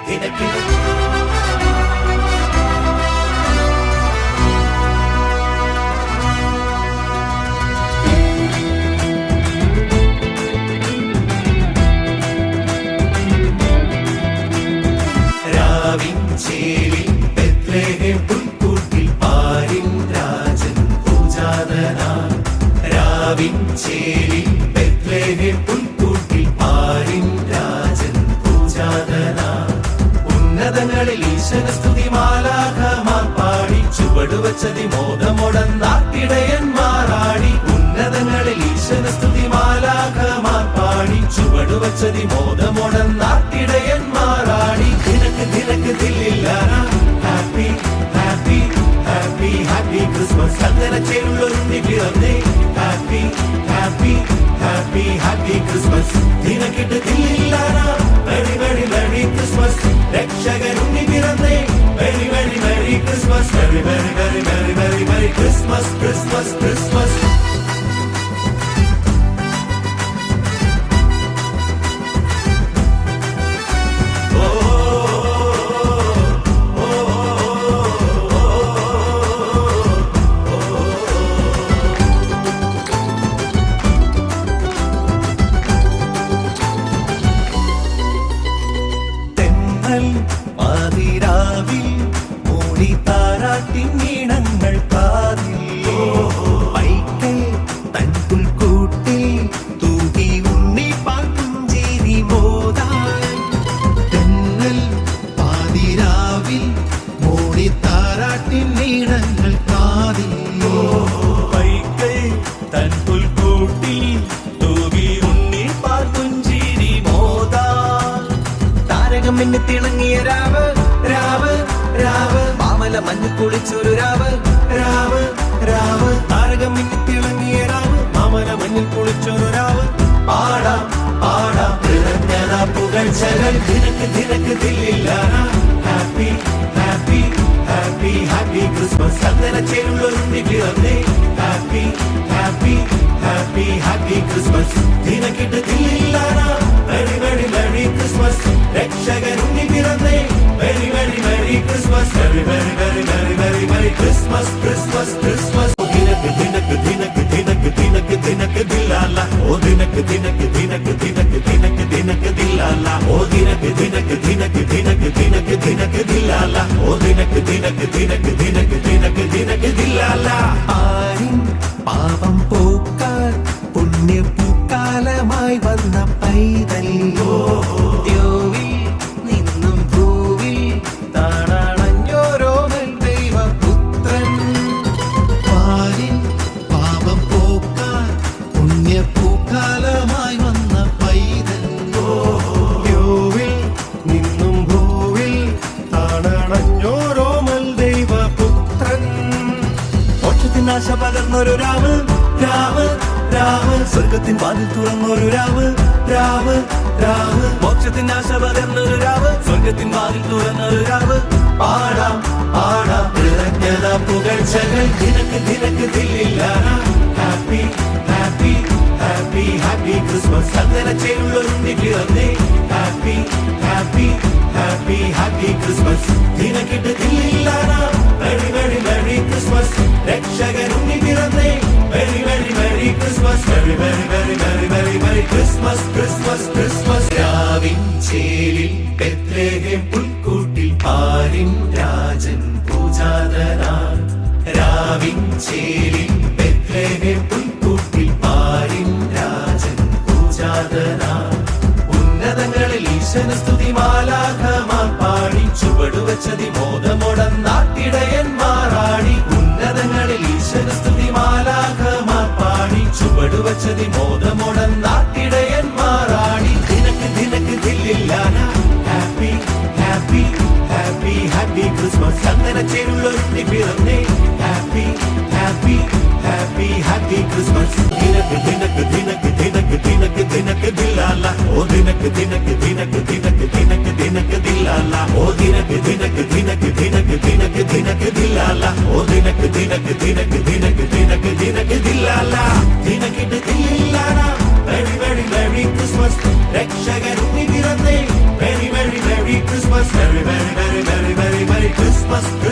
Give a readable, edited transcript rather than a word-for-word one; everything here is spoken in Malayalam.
ദിനക്ക് ചേരി ബെത്ലഹേം പുൽക്കൂട്ടിൽ പാരിൻ രാജൻ പൂജാതനായി. രാവിൻ ചേരി ബെത്ലഹേം പുൽക്കൂട്ടിൽ പാരിൻ രാജൻ പൂജാതനായി. ഉന്നതങ്ങളിൽ ഈശന സ്തുതി മാലാഖമാർ പാടി ചുവടുവച്ചതി മോദമൊടന്നാട്ടിടയന്മാരാടി. ഉന്നതങ്ങളിൽ ഈശന സ്തുതി മാലാഖമാർ പാടി ചുവടുവച്ചതി മോദമൊടന്നാട്ടിടയന്മാരാടി. ദിനക്ക് ദിനക്ക് ദില്ലില്ലാനാ happy happy happy happy Christmas. അങ്ങനെ ചേരുള്ളൊരുന്നി പിറന്നേ happy happy happy happy Christmas. ദിനക്കിട്ട് ദില്ലില്ലാനാ വെരി വെരി വെരി ക്രിസ്മസ്. രക്ഷകനുണ്ണി പിറന്നേ very very very Christmas. Very very very very very very Christmas Christmas Christmas. പാതിരാവിൽ മൂടി താരാട്ടിൻ ഈണങ്ങൾ കാതിൽ. വൈക്കൽ തൻ പുൽക്കൂട്ടിൽ തൂകി ഉണ്ണി പാട്ടുഞ്ചേരി മോദാൻ. തെന്നൽ പാതിരാവിൽ മൂടി താരാട്ടിൻ ഈണങ്ങൾ കാതിൽ. വൈക്കൽ തൻ പുൽക്കൂട്ടിൽ തൂകി ഉണ്ണി പാട്ടുഞ്ചേരി മോദാൻ. താരകം എന്നെ തിളങ്ങിയ രാവ് രാവ് രാവ്. മാമല മഞ്ഞ് കുളിച്ചൊരു രാവ് രാവ് രാവ്. താരകം മിന്നി തിളങ്ങിയ രാവ് മാമല മഞ്ഞിൽ കുളിച്ചൊരു രാവ്. പാടാം പാടാം നിറഞ്ഞതാ പുകഴ്ചകൾ. ദിനക്ക് ദിനക്ക് ദില്ലില്ലാനാ happy happy happy happy Christmas. അങ്ങനെ ചേരുള്ളൊരുന്നി പിറന്നേ happy happy happy happy Christmas. ദിനക്കിട്ട് ദില്ലില്ലാനാ വെരി വെരി വെരി ക്രിസ്മസ്. രക്ഷകനുണ്ണി പിറന്നേ very very very Christmas. Very very very very very very Christmas Christmas Christmas. ദിനക്ക് ദിനക്ക് ദിനക്ക് ദിനക്ക് ദിനക്ക് ദിനക്ക് ദില്ലാല. ഓ ദിനക്ക് ദിനക്ക് ദിനക്ക് ദിനക്ക് ദിനക്ക് ദിനക്ക് ദില്ലാല. ഓ ദിനക്ക് ദിനക്ക് ദിനക്ക് ദിനക്ക് ദിനക്ക് ദിനക്ക് ദില്ലാല. ഓ ദിനക്ക് ദിനക്ക് ദിനക്ക് ദിനക്ക് ദിനക്ക് ദിനക്ക് ദില്ലാല. ആരിൻ പാപം പോക്കാൻ പുണ്യപൂക്കാലമായി വന്ന പൈതൽ. പൂക്കാലമായി വന്ന പൈതൽ. യോവിൽ നിന്നും ഭൂവിൽ താണണഞ്ഞോരോമൽ ദൈവപുത്രൻ. മോക്ഷത്തിനാശ പകർന്നൊരു രാവ് രാവ് രാവ്. സ്വർഗത്തിൻ വാതിൽ തുറന്നൊരു രാവ് രാവ് രാവ്. മോക്ഷത്തിനാശ പകർന്നൊരു രാവ് സ്വർഗത്തിൻ വാതിൽ തുറന്നൊരു രാവ്. പാടാം പാടാം നിറഞ്ഞതാ പുകഴ്ചകൾ. ദിനക്ക് ദിനക്ക് ദില്ലില്ലാനാ happy happy happy happy Christmas. അങ്ങനെ ചേരുള്ളൊരുന്നി പിറന്നേ happy happy happy happy Christmas. ദിനക്കിട്ട് ദില്ലില്ലാനാ വെരി വെരി വെരി ക്രിസ്മസ്. രക്ഷകനുണ്ണി പിറന്നേ very very very Christmas. Very very very very very very Christmas Christmas Christmas. രാവിൻ ചേരിൽ ബെത്ലഹേം പുൽക്കൂട്ടിൽ പാരിൻ രാജൻ പൂജാതനായി. രാവിൻ ചേരിൽ ബെത്ലഹേം പുൽക്കൂട്ടിൽ പാരിൻ രാജൻ പൂജാതനായി. ഉന്നതങ്ങളിൽ ഈശന സ്തുതി മാലാഖമാർ പാടി ചുവടുവച്ചതി മോദമൊടന്നാട്ടിടയന്മാരാടി. ഉന്നതങ്ങളിൽ ഈശന സ്തുതി മാലാഖമാർ പാടി ചുവടുവച്ചതി മോദമൊടന്നാട്ടിടയന്മാരാടി. ദിനക്ക് ദിനക്ക് ദില്ലില്ലാനാ happy happy happy happy Christmas. അങ്ങനെ ചേരുള്ളൊരുന്നി പിറന്നേ happy happy happy happy Christmas. ദിനക്ക് ദിനക്ക് ദിനക്ക് ദിനക്ക് ദിനക്ക് ദിനക്ക് ദില്ലാല. ഓ ദിനക്ക് ദിനക്ക് ദിനക്ക് ദിനക്ക് ദിനക്ക് ദിനക്ക് ദില്ലാല. ഓ ദിനക്ക് ദിനക്ക് ദിനക്ക് ദിനക്ക് ദിനക്ക് ദിനക്ക് ദില്ലാല. ഓ ദിനക്ക് ദിനക്ക് ദിനക്ക് ദിനക്ക് ദിനക്ക് ദിനക്ക് ദില്ലാല. ദിനക്കിട്ട് ദില്ലില്ലാനാ വെരി വെരി വെരി ക്രിസ്മസ്. രക്ഷകനുണ്ണി പിറന്നേ very very very Christmas. Christmas